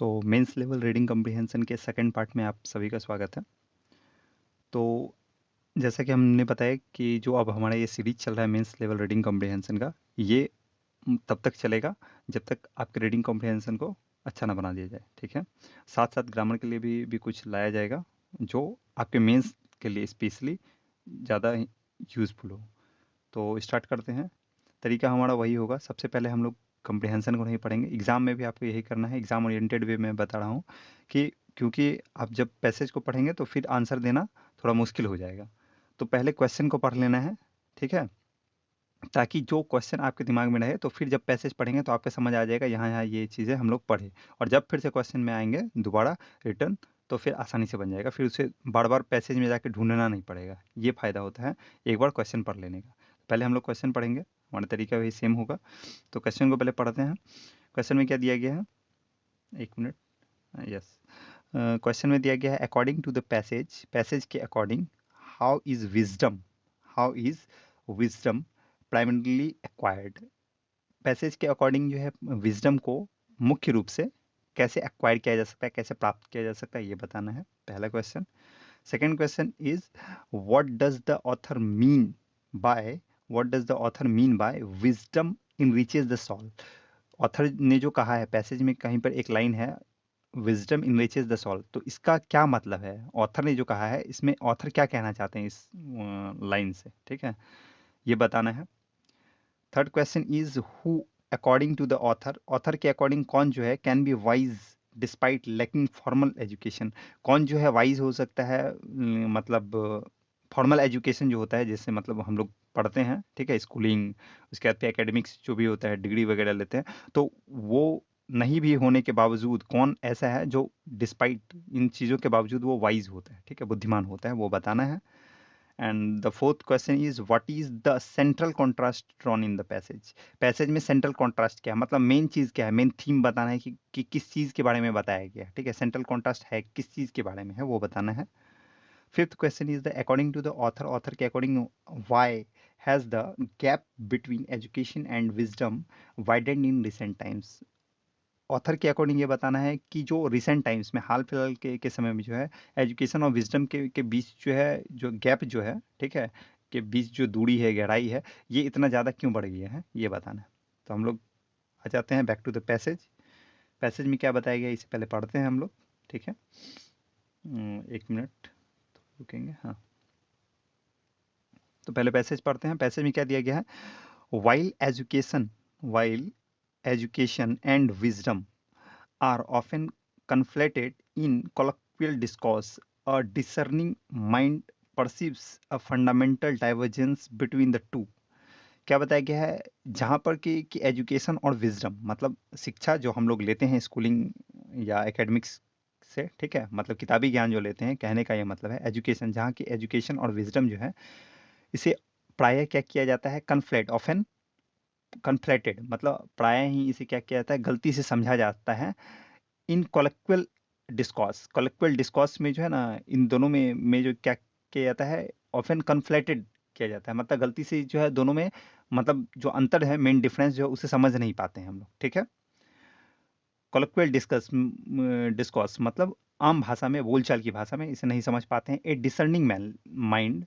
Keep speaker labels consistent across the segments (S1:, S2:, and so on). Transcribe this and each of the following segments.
S1: Mains level reading comprehension के second part में आप सभी का स्वागत है। तो जैसा कि हमने बताया कि जो अब हमारा ये सीरीज चल रहा है मेंस लेवल रीडिंग कम्प्रीहेंशन का, ये तब तक चलेगा जब तक आपके रीडिंग कम्प्रीहेंशन को अच्छा ना बना दिया जाए, ठीक है। साथ साथ ग्रामर के लिए भी कुछ लाया जाएगा जो आपके मेंस के लिए स्पेशली ज़्यादा यूज़फुल हो। तो स्टार्ट करते हैं। तरीका हमारा वही होगा, सबसे पहले हम लोग कम्प्रिहेंशन को नहीं पढ़ेंगे। एग्जाम में भी आपको यही करना है, एग्जाम ओरिएंटेड वे में बता रहा हूँ कि क्योंकि आप जब पैसेज को पढ़ेंगे तो फिर आंसर देना थोड़ा मुश्किल हो जाएगा। तो पहले क्वेश्चन को पढ़ लेना है, ठीक है, ताकि जो क्वेश्चन आपके दिमाग में रहे तो फिर जब पैसेज पढ़ेंगे तो आपको समझ आ जाएगा यहाँ यहाँ ये चीज़ें हम लोग पढ़े, और जब फिर से क्वेश्चन में आएंगे दोबारा रिटर्न तो फिर आसानी से बन जाएगा, फिर उसे बार बार पैसेज में जाके ढूंढना नहीं पड़ेगा। ये फ़ायदा होता है एक बार क्वेश्चन पढ़ लेने का। पहले हम लोग क्वेश्चन पढ़ेंगे, हमारा तरीका वही सेम होगा। तो क्वेश्चन को पहले पढ़ते हैं। क्वेश्चन में क्या दिया गया है, एक मिनट, यस। क्वेश्चन में दिया गया है according to the passage, passage के according how is wisdom primarily acquired. Passage के अकॉर्डिंग जो है विजडम को मुख्य रूप से कैसे एक्वायर किया जा सकता है, कैसे प्राप्त किया जा सकता है, ये बताना है पहला question. Second question is by what does the author mean by wisdom enriches the soul. Author ने जो कहा है पैसेज में, कहीं पर एक लाइन है विजडम इनरिचेस द सोल, तो इसका क्या मतलब है, ऑथर ने जो कहा है इसमें ऑथर क्या कहना चाहते हैं इस लाइन से, ठीक है, ये बताना है। Third question is who according to the author, author के अकॉर्डिंग कौन जो है can be wise despite lacking formal education, कौन जो है वाइज हो सकता है, मतलब फॉर्मल एजुकेशन जो होता है जिससे मतलब हम लोग पढ़ते हैं, ठीक है, स्कूलिंग, उसके बाद फिर एकेडमिक्स जो भी होता है डिग्री वगैरह लेते हैं, तो वो नहीं भी होने के बावजूद कौन ऐसा है जो डिस्पाइट इन चीज़ों के बावजूद वो वाइज होता है, ठीक है, बुद्धिमान होता है, वो बताना है। And the fourth question is what is the central contrast drawn in the passage, passage में सेंट्रल कॉन्ट्रास्ट क्या है, मतलब मेन चीज क्या है, मेन थीम बताना है कि किस चीज के बारे में बताया गया है, ठीक है, सेंट्रल कॉन्ट्रास्ट है किस चीज के बारे में है वो बताना है। Fifth question is the according to the author, author के according why has the gap between education and wisdom widened in recent times, author के अकॉर्डिंग ये बताना है कि जो रिसेंट टाइम्स में, हाल फिलहाल के समय में जो है एजुकेशन और विजडम के बीच जो है, जो गैप जो है, ठीक है, के बीच जो दूरी है, गहराई है, ये इतना ज़्यादा क्यों बढ़ गया है, ये बताना है। तो हम लोग आ जाते हैं back to the passage. Passage में क्या बताया गया इसे पहले पढ़ते हैं हम लोग, ठीक है। एक मिनट रुकेंगे, हाँ। तो पहले पैसेज पढ़ते हैं। पैसेज में क्या दिया गया है, while education and wisdom are often conflated in colloquial discourse, a discerning mind perceives a fundamental divergence between the two। क्या बताया गया है, जहाँ पर कि एजुकेशन और विजडम, मतलब शिक्षा जो हम लोग लेते हैं स्कूलिंग या एकेडमिक्स से, ठीक है, मतलब किताबी ज्ञान जो लेते हैं, कहने का ये मतलब है एजुकेशन, जहाँ की एजुकेशन और विजडम जो है, इसे प्रायः क्या किया जाता है, कन्फ्लेट, ऑफन कन्फ्लेटेड, मतलब प्रायः ही इसे क्या किया जाता है, गलती से समझा जाता है इन कॉलेक्चुअल डिस्कॉर्स। कॉलेक्चुअल डिस्कॉर्स में जो है ना, इन दोनों में जो क्या किया जाता है, ऑफन कन्फ्लेटेड किया जाता है, मतलब गलती से जो है दोनों में, मतलब जो अंतर है, मेन डिफरेंस जो है उसे समझ नहीं पाते हैं हम लोग, ठीक है। कॉलेक्चुअल डिस्कॉर्स मतलब आम भाषा में, बोलचाल की भाषा में इसे नहीं समझ पाते हैं। ए डिसर्निंग मैन माइंड,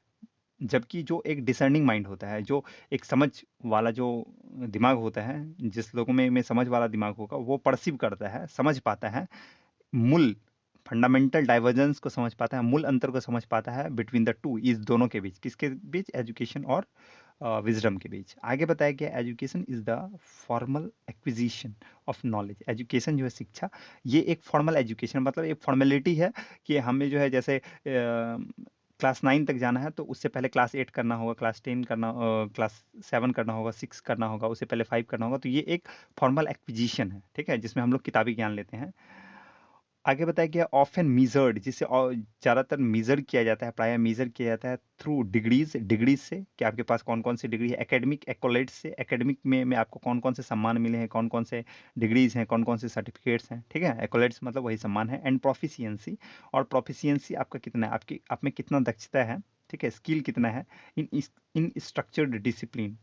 S1: जबकि जो एक डिसर्निंग माइंड होता है, जो एक समझ वाला जो दिमाग होता है, जिस लोगों में समझ वाला दिमाग होगा, वो परसीव करता है, समझ पाता है मूल फंडामेंटल डाइवर्जेंस को समझ पाता है, मूल अंतर को समझ पाता है बिटवीन द टू, इस दोनों के बीच, किसके बीच, एजुकेशन और विजडम के बीच। आगे बताया गया education is the formal acquisition of knowledge, education जो है शिक्षा, ये एक फॉर्मल एजुकेशन, मतलब एक फॉर्मेलिटी है कि हमें जो है जैसे क्लास 9 तक जाना है तो उससे पहले क्लास 8 करना होगा, क्लास 10 करना, क्लास 7 करना होगा, 6 करना होगा, उससे पहले 5 करना होगा, तो ये एक फॉर्मल एक्विजिशन है, ठीक है, जिसमें हम लोग किताबी ज्ञान लेते हैं। आगे बताया गया ऑफन मीजर्ड, जिसे ज़्यादातर मीजर किया जाता है, प्रायः मीजर किया जाता है थ्रू डिग्रीज से, कि आपके पास कौन कौन सी डिग्री है, एकेडमिक एक्कोलेट्स से, एकेडमिक में आपको कौन कौन से सम्मान मिले हैं, कौन कौन से डिग्रीज हैं, कौन कौन से सर्टिफिकेट्स हैं, ठीक है, एक्कोलेट्स मतलब वही सम्मान है। एंड प्रोफिशिएंसी, और प्रोफिशिएंसी आपका कितना है, आपकी आप में कितना दक्षता है, ठीक है, स्किल कितना है इन इन स्ट्रक्चर्ड डिसिप्लिन,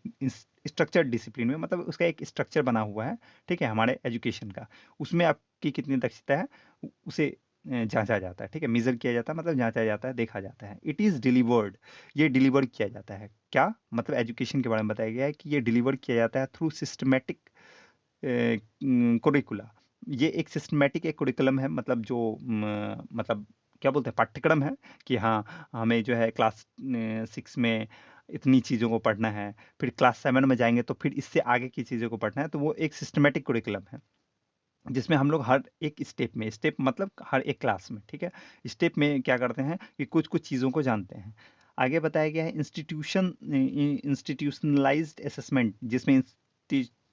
S1: स्ट्रक्चर्ड डिसिप्लिन में, मतलब उसका एक स्ट्रक्चर बना हुआ है, ठीक है, हमारे एजुकेशन का। उसमें आपकी कितनी दक्षता है उसे जांचा जाता है, ठीक है, मेजर किया जाता है, मतलब जांचा जाता है, देखा जाता है। इट इज डिलीवर्ड, ये डिलीवर किया जाता है। क्या मतलब एजुकेशन के बारे में बताया गया है कि ये डिलीवर किया जाता है थ्रू सिस्टमेटिक कुरिकुला। ये एक सिस्टमेटिक एक कुरिकुलम है, मतलब जो मतलब क्या बोलते हैं, पाठ्यक्रम है कि हाँ हमें जो है क्लास 6 में इतनी चीज़ों को पढ़ना है, फिर क्लास 7 में जाएंगे तो फिर इससे आगे की चीज़ों को पढ़ना है। तो वो एक सिस्टमेटिक कुरिकुलम है जिसमें हम लोग हर एक स्टेप में, स्टेप मतलब हर एक क्लास में, ठीक है, स्टेप में क्या करते हैं कि कुछ कुछ चीज़ों को जानते हैं। आगे बताया गया है इंस्टीट्यूशनलाइज्ड असेसमेंट, जिसमें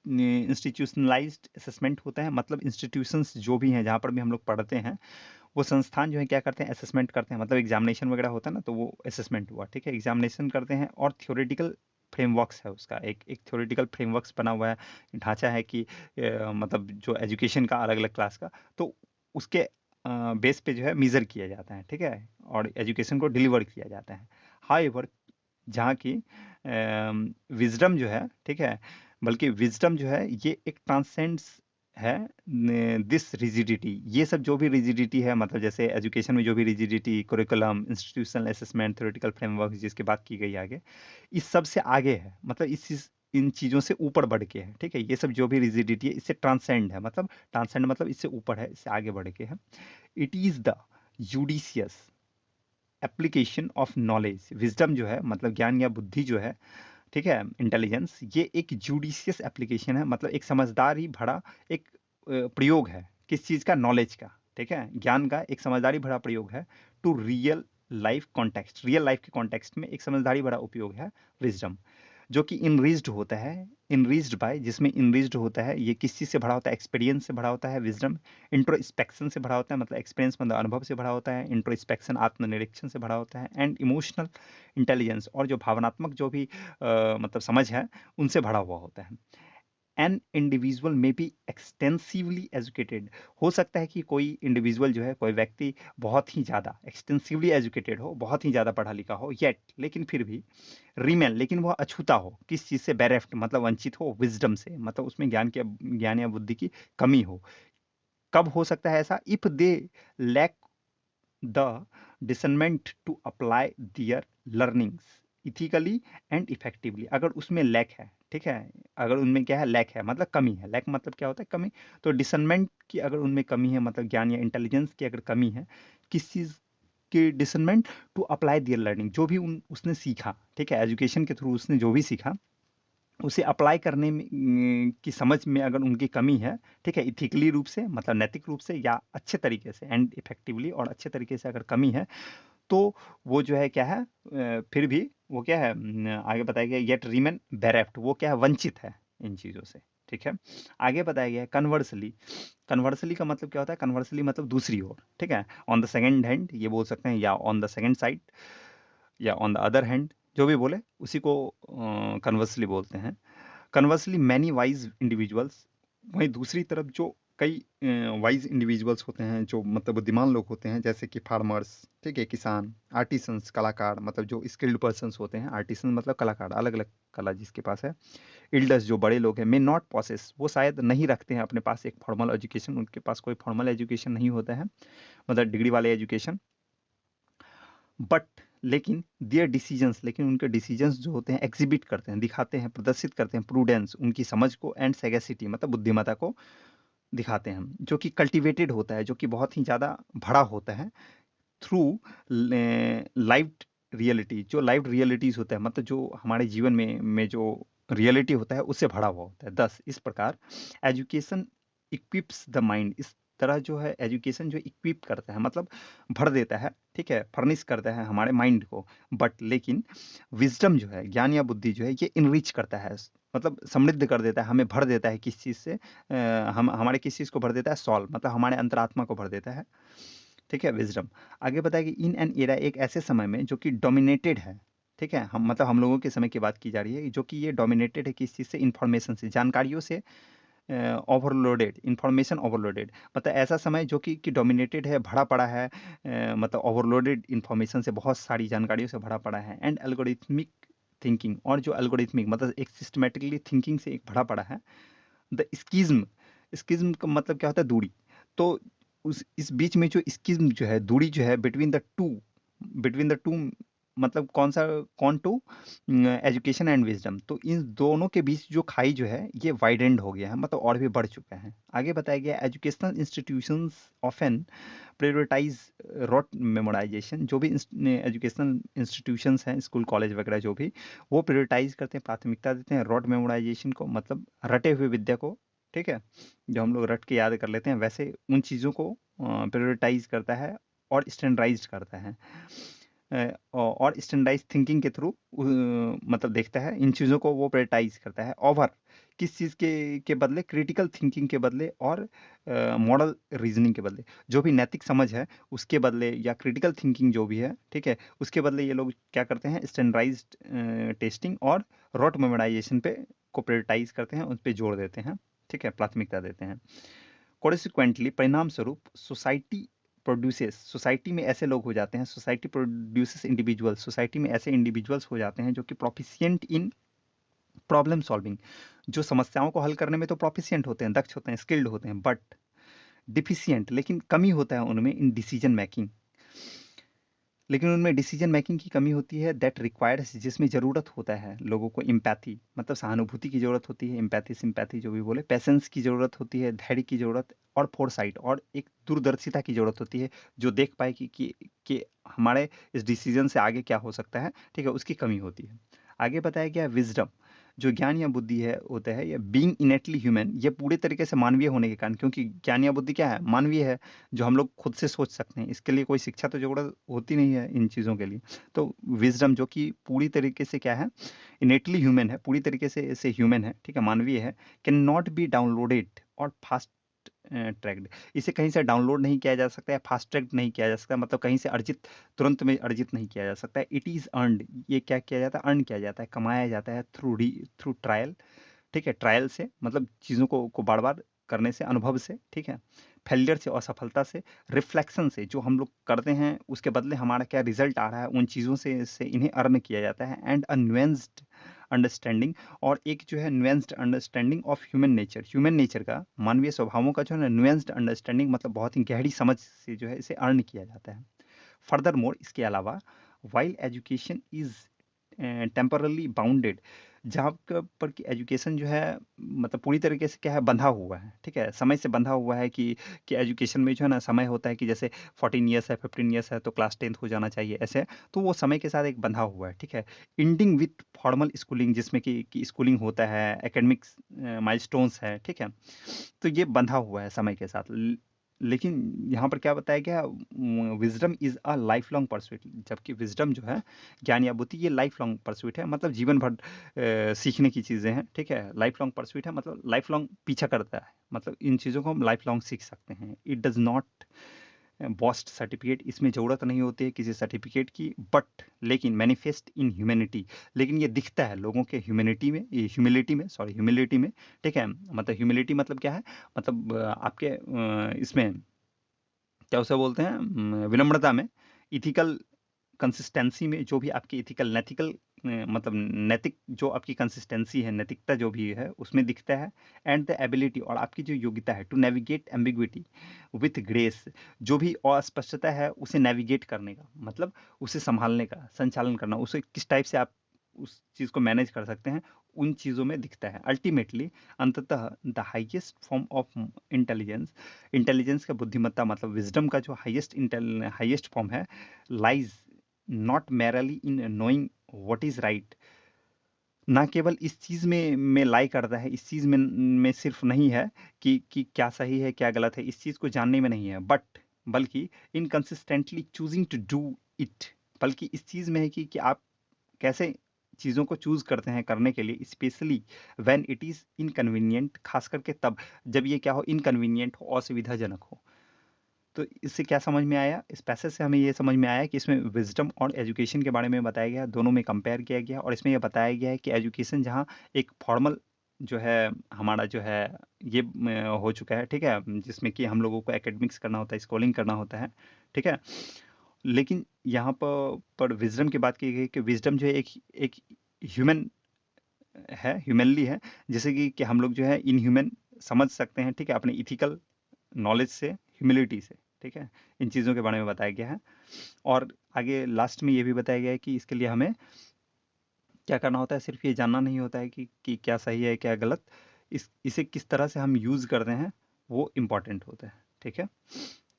S1: इंस्टीट्यूशनलाइज्ड असेसमेंट होता है, मतलब इंस्टीट्यूशंस जो भी हैं जहाँ पर भी हम लोग पढ़ते हैं, वो संस्थान जो है क्या करते हैं, असेसमेंट करते हैं, मतलब एग्जामिनेशन वगैरह होता है ना, तो वो असेसमेंट हुआ, ठीक है, एग्जामिनेशन करते हैं। और थ्योरेटिकल फ्रेमवर्क्स है उसका, एक एक थ्योरेटिकल फ्रेमवर्क्स बना हुआ है, ढांचा है कि मतलब जो एजुकेशन का अलग अलग क्लास का, तो उसके बेस पे जो है मेजर किया जाता है, ठीक है, और एजुकेशन को डिलीवर किया जाता है। हाउएवर जहाँ की विजडम जो है, ठीक है, बल्कि विजडम जो है ये एक ट्रांसेंड्स है दिस रिजिडिटी। ये सब जो भी रिजिडिटी है, मतलब जैसे एजुकेशन में जो भी rigidity, curriculum, institutional assessment, theoretical framework जिसकी बात की गई आगे, इस सब से आगे है, मतलब इन चीज़ों से ऊपर बढ़ के है, ठीक है, ये सब जो भी रिजिडिटी है इससे ट्रांसेंड है, मतलब ट्रांसेंड मतलब इससे ऊपर है, इससे आगे बढ़ के है। It is the judicious application of knowledge. Wisdom जो है मतलब ज्ञान या बुद्धि जो है, ठीक है, इंटेलिजेंस, ये एक जुडिशियस एप्लीकेशन है, मतलब एक समझदारी भरा एक प्रयोग है, किस चीज़ का, नॉलेज का, ठीक है, ज्ञान का एक समझदारी भरा प्रयोग है to real life context, real life के कॉन्टेक्स्ट में एक समझदारी भरा उपयोग है विजडम, जो कि इनरिच्ड होता है, इनरिच्ड बाय, जिसमें इनरिच्ड होता है, ये किस चीज़ से भरा होता है, एक्सपीरियंस से भरा होता है विजडम। इंट्रोस्पेक्शन से भरा होता है, मतलब एक्सपीरियंस मतलब अनुभव से भरा होता है, इंट्रोस्पेक्शन आत्मनिरीक्षण से भरा होता है, एंड इमोशनल इंटेलिजेंस, और जो भावनात्मक जो भी मतलब समझ है उनसे भरा हुआ होता है। एन इंडिविजुअल में बी एक्सटेंसिवली एजुकेटेड, हो सकता है कि कोई इंडिविजुअल जो है, कोई व्यक्ति बहुत ही ज़्यादा एक्सटेंसिवली एजुकेटेड हो, बहुत ही ज़्यादा पढ़ा लिखा हो, येट लेकिन फिर भी रिमेन, लेकिन वह अछूता हो, किस चीज़ से, बेरेफ्ट मतलब वंचित हो, विजडम से मतलब उसमें ज्ञान या बुद्धि की कमी हो। कब हो सकता है ऐसा, if they lack the discernment to apply their learnings ethically and effectively, अगर उसमें लैक है, ठीक है, अगर उनमें क्या है, लैक है मतलब कमी है, लैक मतलब क्या होता है, कमी, तो डिसर्नमेंट की अगर उनमें कमी है, मतलब ज्ञान या इंटेलिजेंस की अगर कमी है, किस चीज़ की discernment, to apply their learning, जो भी उसने सीखा, ठीक है, एजुकेशन के थ्रू उसने जो भी सीखा उसे अप्लाई करने में की समझ में अगर उनकी कमी है, ठीक है, इथिकली रूप से मतलब नैतिक रूप से या अच्छे तरीके से एंड इफेक्टिवली और अच्छे तरीके से अगर कमी है, तो वो जो है क्या है, फिर भी वो क्या है, आगे बताया गया येट रिमेन बेरेफ्ट, वो क्या है, वंचित है इन चीज़ों से, ठीक है। आगे बताया गया है कन्वर्सली, कन्वर्सली का मतलब क्या होता है, कन्वर्सली मतलब दूसरी ओर, ठीक है, ऑन द सेकेंड हैंड ये बोल सकते हैं, या ऑन द सेकेंड साइड, या ऑन द अदर हैंड, जो भी बोले उसी को कन्वर्सली बोलते हैं। कन्वर्सली मैनी वाइज इंडिविजुअल्स, वहीं दूसरी तरफ जो कई वाइज इंडिविजुअल्स होते हैं, जो मतलब बुद्धिमान लोग होते हैं, जैसे कि फार्मर्स, ठीक है, किसान, आर्टिसंस कलाकार, मतलब जो स्किल्ड पर्सन्स होते हैं, आर्टिसन मतलब कलाकार, अलग अलग कला जिसके पास है। इल्डर्स जो बड़े लोग हैं, मे नॉट पॉसेस, वो शायद नहीं रखते हैं अपने पास एक फॉर्मल एजुकेशन, उनके पास कोई फॉर्मल एजुकेशन नहीं होता है, मतलब डिग्री वाले एजुकेशन, बट लेकिन देयर डिसीजंस, लेकिन उनके डिसीजंस जो होते हैं एग्जिबिट करते हैं, दिखाते हैं, प्रदर्शित करते हैं प्रूडेंस, उनकी समझ को, एंड सैगेसिटी मतलब बुद्धिमत्ता को दिखाते हैं, जो कि कल्टिवेटेड होता है, जो कि बहुत ही ज़्यादा भरा होता है थ्रू लाइव रियलिटी, जो लाइव रियलिटीज होता है, मतलब जो हमारे जीवन में जो रियलिटी होता है उससे भरा हुआ होता है। दस इस प्रकार एजुकेशन इक्विप्स द माइंड, इस तरह जो है एजुकेशन जो इक्विप करता है मतलब भर देता है, ठीक है, फर्निश करता है हमारे माइंड को, बट लेकिन विजडम जो है, ज्ञान या बुद्धि जो है, ये इनरिच करता है, मतलब समृद्ध कर देता है, हमें भर देता है किस चीज़ से, हम हमारे किस चीज़ को भर देता है, सॉल्व मतलब हमारे अंतरात्मा को भर देता है, ठीक है, विजडम। आगे बताया कि इन एन एरा, एक ऐसे समय में जो कि डोमिनेटेड है, ठीक है, हम मतलब हम लोगों के समय की बात की जा रही है, जो कि ये डोमिनेटेड है किस चीज़ से, इंफॉर्मेशन से, जानकारियों से, ओवरलोडेड, इंफॉर्मेशन ओवरलोडेड, मतलब ऐसा समय जो कि डोमिनेटेड है, भरा पड़ा है, मतलब ओवरलोडेड इंफॉर्मेशन से, बहुत सारी जानकारियों से भरा पड़ा है, एंड एल्गोरिथमिक थिंकिंग और जो एल्गोरिथमिक मतलब एक सिस्टमेटिकली थिंकिंग से एक भरा पड़ा है। द स्किज्म, स्किज्म का मतलब क्या होता है? दूरी। तो उस इस बीच में जो स्किज्म जो है, दूरी जो है बिटवीन द टू मतलब कौन टू एजुकेशन एंड विजडम, तो इन दोनों के बीच जो खाई जो है ये वाइडेंड हो गया है, मतलब और भी बढ़ चुका है। आगे बताया गया educational institutions often prioritize rote memorization. जो भी एजुकेशनल इंस्टीट्यूशंस हैं, स्कूल कॉलेज वगैरह जो भी, वो प्रायोरिटाइज करते हैं, प्राथमिकता देते हैं रॉट मेमोराइजेशन को, मतलब रटे हुए विद्या को। ठीक है, जो हम लोग रट के याद कर लेते हैं, वैसे उन चीज़ों को प्रायोरिटाइज करता है और स्टैंडर्डाइज करता है। और स्टैंडर्डाइज थिंकिंग के थ्रू मतलब देखता है इन चीज़ों को, वो प्रायोरिटाइज करता है ओवर किस चीज़ के बदले, क्रिटिकल थिंकिंग के बदले और मॉडल रीजनिंग के बदले। जो भी नैतिक समझ है उसके बदले, या क्रिटिकल थिंकिंग जो भी है, ठीक है, उसके बदले ये लोग क्या करते हैं? स्टैंडर्डाइज्ड टेस्टिंग और रॉट मेमोराइजेशन पे को प्रायोरिटाइज करते हैं, उस पर जोड़ देते हैं। ठीक है, प्राथमिकता देते हैं। कॉन्सिक्वेंटली, परिणाम स्वरूप, सोसाइटी में ऐसे लोग हो जाते हैं, सोसाइटी प्रोड्यूसेस इंडिविजुअल्स, सोसाइटी में ऐसे इंडिविजुअल्स हो जाते हैं जो कि प्रोफिशिएंट इन प्रॉब्लम सॉल्विंग, जो समस्याओं को हल करने में तो प्रोफिशिएंट होते हैं, दक्ष होते हैं, स्किल्ड होते हैं, बट डिफिशिएंट, लेकिन कमी होता है उनमें इन डिसीजन मेकिंग, लेकिन उनमें डिसीजन मेकिंग की कमी होती है, दैट रिक्वायर्स, जिसमें ज़रूरत होता है लोगों को एम्पैथी, मतलब सहानुभूति की ज़रूरत होती है, एम्पैथी सिंपैथी जो भी बोले, पेशेंस की ज़रूरत होती है, धैर्य की ज़रूरत, और फोरसाइट और एक दूरदर्शिता की ज़रूरत होती है, जो देख पाए कि हमारे इस डिसीजन से आगे क्या हो सकता है। ठीक है, उसकी कमी होती है। आगे बताया गया विजडम, जो ज्ञान या बुद्धि है होता है, या बीइंग इनेटली ह्यूमन, ये पूरे तरीके से मानवीय होने के कारण, क्योंकि ज्ञान या बुद्धि क्या है? मानवीय है, जो हम लोग खुद से सोच सकते हैं, इसके लिए कोई शिक्षा तो जरूरत होती नहीं है इन चीज़ों के लिए। तो विजडम जो कि पूरी तरीके से क्या है? इनेटली ह्यूमन है, पूरी तरीके से ह्यूमन है, ठीक है, मानवीय है, कैन नॉट बी डाउनलोडेड और फास्ट ट्रैक्ड, इसे कहीं से डाउनलोड नहीं किया जा सकता है, फास्ट ट्रैक नहीं किया जा सकता, मतलब कहीं से अर्जित, तुरंत में अर्जित नहीं किया जा सकता है। इट इज़ अर्नड, ये क्या किया जाता है? अर्न किया जाता है, कमाया जाता है थ्रू ट्रायल। ठीक है, ट्रायल से मतलब चीज़ों को बार बार करने से, अनुभव से। ठीक है, फेलियर से, असफलता से, रिफ्लेक्शन से, जो हम लोग करते हैं उसके बदले हमारा क्या रिजल्ट आ रहा है, उन चीज़ों से इन्हें अर्न किया जाता है। एंड अ न्यूएंस्ड अंडरस्टैंडिंग, और एक जो है nuanced understanding of human nature का, मानवीय स्वभावों का जो है ना, न्यूएंस्ड अंडरस्टैंडिंग मतलब बहुत ही गहरी समझ से जो है इसे अर्न किया जाता है। फर्दर मोर, इसके अलावा, while education is temporarily bounded, जहाँ पर कि एजुकेशन जो है मतलब पूरी तरीके से क्या है? बंधा हुआ है। ठीक है, समय से बंधा हुआ है कि एजुकेशन में जो है ना समय होता है कि जैसे 14 ईयर्स है, 15 ईयर्स है तो क्लास 10th हो जाना चाहिए, ऐसे। तो वो समय के साथ एक बंधा हुआ है। ठीक है, इंडिंग विथ फॉर्मल स्कूलिंग, जिसमें कि स्कूलिंग होता है, एकेडमिक्स माइलस्टोन्स है। ठीक है, तो ये बंधा हुआ है समय के साथ। लेकिन यहाँ पर क्या बताया गया? Wisdom is a life long pursuit, जबकि विजडम जो है, ज्ञान या बुद्धि, ये लाइफ लॉन्ग परस्यूट है, मतलब जीवन भर सीखने की चीज़ें हैं। ठीक है, लाइफ लॉन्ग परस्यूट है, मतलब लाइफ लॉन्ग पीछा करता है, मतलब इन चीज़ों को हम लाइफ लॉन्ग सीख सकते हैं। इट डज नॉट बॉस्ट सर्टिफिकेट, इसमें ज़रूरत नहीं होती है किसी सर्टिफिकेट की, बट लेकिन मैनिफेस्ट इन ह्यूमैनिटी, लेकिन ये दिखता है लोगों के ह्यूमैनिटी में, ये ह्यूमिलिटी में। ठीक है, मतलब ह्यूमिलिटी मतलब क्या है? मतलब आपके इसमें क्या उसे बोलते हैं? विनम्रता में, इथिकल कंसिस्टेंसी में, जो भी आपकी इथिकल नैतिकल मतलब नैतिक जो आपकी कंसिस्टेंसी है, नैतिकता जो भी है उसमें दिखता है। एंड द एबिलिटी, और आपकी जो योग्यता है, to navigate ambiguity with grace, जो भी अस्पष्टता है उसे नेविगेट करने का, मतलब उसे संभालने का, संचालन करना, उसे किस टाइप से आप उस चीज़ को मैनेज कर सकते हैं, उन चीज़ों में दिखता है। अल्टीमेटली, अंततः, the highest form of intelligence, intelligence का, बुद्धिमत्ता मतलब विजडम का जो हाइएस्ट फॉर्म है, lies not merely in knowing what is right, ना केवल इस चीज में लाई करता है, इस चीज में सिर्फ नहीं है कि क्या सही है क्या गलत है, इस चीज को जानने में नहीं है, बल्कि इनकंसिस्टेंटली चूजिंग टू डू इट, बल्कि इस चीज में है कि आप कैसे चीज़ों को चूज करते हैं करने के लिए, specially when it is inconvenient, खास करके तब जब ये क्या हो? इनकन्वीनियंट हो, असुविधाजनक हो। तो इससे क्या समझ में आया? इस पैसेज से हमें ये समझ में आया कि इसमें विजडम और एजुकेशन के बारे में बताया गया, दोनों में कंपेयर किया गया, और इसमें यह बताया गया है कि एजुकेशन जहाँ एक फॉर्मल जो है हमारा जो है ये हो चुका है। ठीक है, जिसमें कि हम लोगों को एकेडमिक्स करना होता है, स्कूलिंग करना होता है। ठीक है, लेकिन यहाँ पर विजडम की बात की गई कि विजडम जो है एक एक ह्यूमन है, ह्यूमनली है, जैसे कि हम लोग जो है इनह्यूमन समझ सकते हैं, ठीक है, अपने इथिकल नॉलेज से, ह्यूमिलिटी से, ठीक है, इन चीज़ों के बारे में बताया गया है। और आगे लास्ट में ये भी बताया गया है कि इसके लिए हमें क्या करना होता है, सिर्फ ये जानना नहीं होता है कि क्या सही है क्या गलत, इसे किस तरह से हम यूज़ करते हैं वो इम्पॉर्टेंट होता है, ठीक है।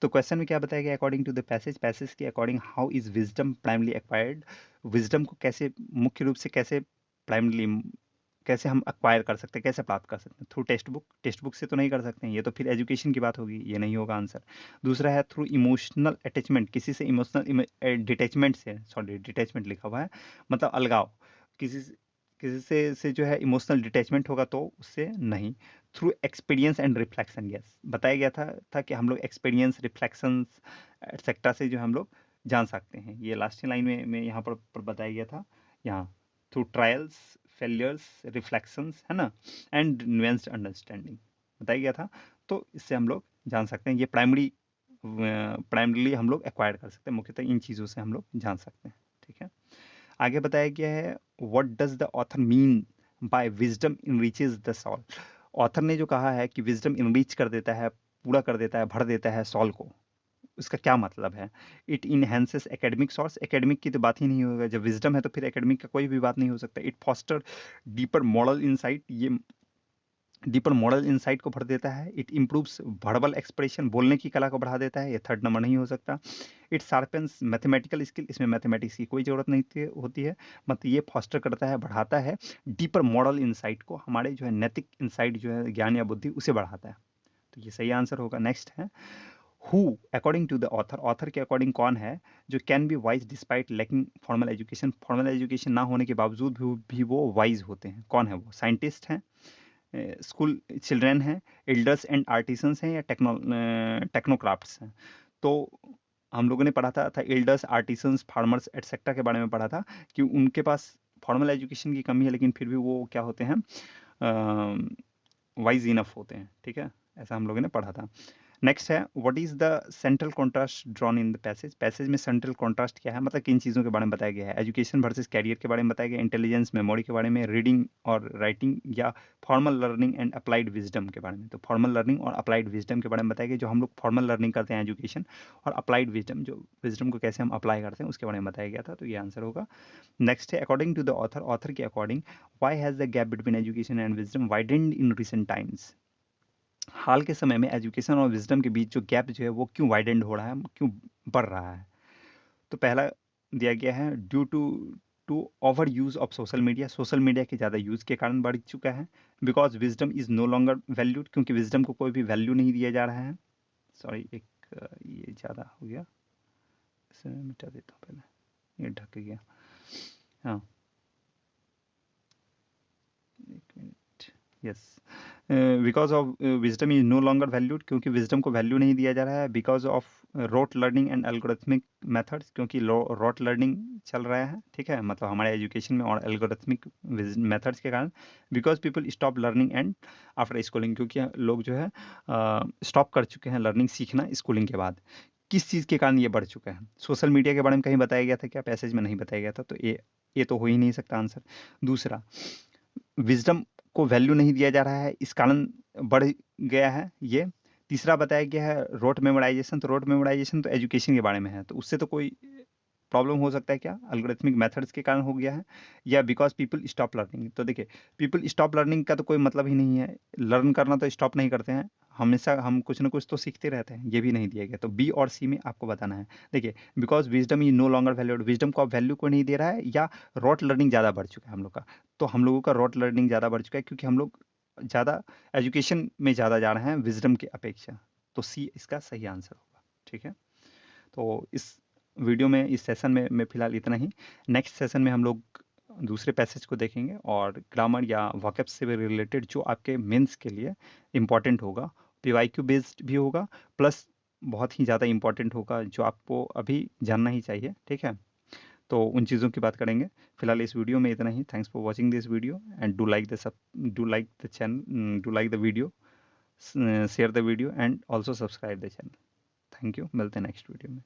S1: तो क्वेश्चन में क्या बताया गया, अकॉर्डिंग टू द पैसेज के according how is wisdom primarily acquired, wisdom को कैसे मुख्य रूप से कैसे प्राइमली कैसे हम अक्वायर कर सकते हैं, कैसे प्राप्त कर सकते हैं, थ्रू टेक्स्ट बुक से तो नहीं कर सकते हैं, ये तो फिर एजुकेशन की बात होगी, ये नहीं होगा आंसर। दूसरा है थ्रू इमोशनल अटैचमेंट, किसी से इमोशनल डिटैचमेंट से, सॉरी डिटैचमेंट लिखा हुआ है, मतलब अलगाव, किसी से किसी से जो है इमोशनल डिटैचमेंट होगा तो उससे नहीं। Through experience and reflection, yes बताया गया था कि हम लोग एक्सपीरियंस रिफ्लेक्शंस एटसेट्रा से जो हम लोग जान सकते हैं, ये लास्ट लाइन में यहाँ पर बताया गया था, यहाँ थ्रू ट्रायल्स फेलियर्स रिफ्लेक्शंस है ना, एंड न्यूएंस्ड अंडरस्टैंडिंग बताया गया था। तो इससे हम लोग जान सकते हैं, ये प्राइमरीली हम लोग एक्वायर कर सकते हैं, मुख्यतः इन चीज़ों से हम लोग जान सकते हैं, ठीक है। आगे बताया गया है what does the author mean by wisdom enriches the soul, author ने जो कहा है कि विजडम इनरिच कर देता है, पूरा कर देता है, भर देता है सॉल को, उसका क्या मतलब है। It enhances academic source, academic की तो बात ही नहीं होगा, जब विजडम है तो फिर एकेडमिक का कोई भी बात नहीं हो सकता। It foster deeper moral insight, ये डीपर मॉरल इंसाइट को भर देता है। इट इम्प्रूव्स वर्बल एक्सप्रेशन, बोलने की कला को बढ़ा देता है, ये थर्ड नंबर नहीं हो सकता। इट शार्पन्स मैथमेटिकल स्किल, इसमें मैथमेटिक्स की कोई ज़रूरत नहीं होती है, मतलब ये फॉस्टर करता है, बढ़ाता है डीपर मॉरल इंसाइट को, हमारे जो है नैतिक इंसाइट जो है ज्ञान या बुद्धि उसे बढ़ाता है, तो ये सही आंसर होगा। नेक्स्ट है who according to the author, author के अकॉर्डिंग कौन है जो can be wise despite lacking formal education, formal education ना होने के बावजूद भी वो वाइज होते हैं, कौन है वो, साइंटिस्ट हैं, स्कूल चिल्ड्रेन हैं, एल्डर्स एंड आर्टिसंस हैं, या टेक्नोक्राफ्ट्स हैं। तो हम लोगों ने पढ़ा था एल्डर्स आर्टिसंस फार्मर्स एटसेट्रा के बारे में पढ़ा था कि उनके पास फॉर्मल एजुकेशन की कमी है, लेकिन फिर भी वो क्या होते हैं, वाइज इनफ होते हैं, ठीक है, ऐसा हम लोगों ने पढ़ा था। नेक्स्ट है what is the central contrast drawn in the passage, passage में सेंट्रल कॉन्ट्रास्ट क्या है, मतलब किन चीज़ों के बारे में बताया गया है, एजुकेशन वर्सेस कैरियर के बारे में बताया गया, इंटेलिजेंस मेमोरी के बारे में, रीडिंग और राइटिंग, या formal learning and applied wisdom के बारे में। तो फॉर्मल लर्निंग और अप्लाइड विजडम के बारे में बताया गया, जो हम लोग फॉर्मल लर्निंग करते हैं एजुकेशन, और अप्लाइड विजडम जो विजडम को कैसे हम अप्लाई करते हैं उसके बारे में बताया गया था, तो ये आंसर होगा। नेक्स्ट है according to the author, author के according why has the gap between education and wisdom widened in recent times, हाल के समय में एजुकेशन और विजडम के बीच जो गैप जो है वो क्यों वाइडेंड हो रहा है, क्यों बढ़ रहा है। तो पहला दिया गया है due to over use of social media, social media के ज़्यादा यूज के कारण बढ़ चुका है। Because wisdom is no longer valued, क्योंकि विजडम को कोई भी वैल्यू नहीं दिया जा रहा है। सॉरी एक ये ज़्यादा हो गया, इसे मैं मिटा देता हूँ पहले, ये ढक गया। हाँ एक minute, yes, because of wisdom is no longer valued, क्योंकि विजडम को वैल्यू नहीं दिया जा रहा है। Because of rote learning and algorithmic methods, क्योंकि रोट लर्निंग चल रहा है, ठीक है, मतलब हमारे एजुकेशन में, और एल्गोरिथमिक मेथड्स के कारण। Because people stop learning and after schooling, क्योंकि लोग जो है स्टॉप कर चुके हैं लर्निंग, सीखना स्कूलिंग के बाद। किस चीज़ के कारण ये बढ़ चुका है, सोशल मीडिया के बारे में कहीं बताया गया था क्या, पैसेज में नहीं बताया गया था, तो ये तो हो ही नहीं सकता आंसर। दूसरा, विजडम को वैल्यू नहीं दिया जा रहा है, इस कारण बढ़ गया है ये। तीसरा बताया गया है रोट मेमोराइजेशन, तो रोट मेमोराइजेशन तो एजुकेशन के बारे में है, तो उससे तो कोई प्रॉब्लम हो सकता है क्या, अल्गोरिथमिक मेथड्स के कारण हो गया है, या बिकॉज पीपल स्टॉप लर्निंग। तो देखिए पीपल स्टॉप लर्निंग का तो कोई मतलब ही नहीं है, लर्न करना तो स्टॉप नहीं करते हैं, हमेशा हम कुछ ना कुछ तो सीखते रहते हैं, ये भी नहीं दिया गया। तो बी और सी में आपको बताना है। देखिए because wisdom is no longer valued, wisdom को आप वैल्यू को नहीं दे रहा है, या रॉट लर्निंग ज़्यादा बढ़ चुका है हम लोग का। तो हम लोगों का रॉट लर्निंग ज़्यादा बढ़ चुका है, क्योंकि हम लोग ज़्यादा एजुकेशन में ज़्यादा जा रहे हैं विजडम की अपेक्षा। तो सी इसका सही आंसर होगा, ठीक है। तो इस वीडियो में, इस सेशन में फिलहाल इतना ही। नेक्स्ट सेशन में हम लोग दूसरे पैसेज को देखेंगे, और ग्रामर या वॉकैब से रिलेटेड जो आपके मेंस के लिए इम्पॉर्टेंट होगा, पीवाईक्यू बेस्ड भी होगा, प्लस बहुत ही ज़्यादा इम्पॉर्टेंट होगा जो आपको अभी जानना ही चाहिए, ठीक है। तो उन चीज़ों की बात करेंगे। फिलहाल इस वीडियो में इतना ही। Thanks for watching this video, and do like the channel, do like the video, share the video, and also subscribe the channel. Thank you, मिलते हैं नेक्स्ट वीडियो में।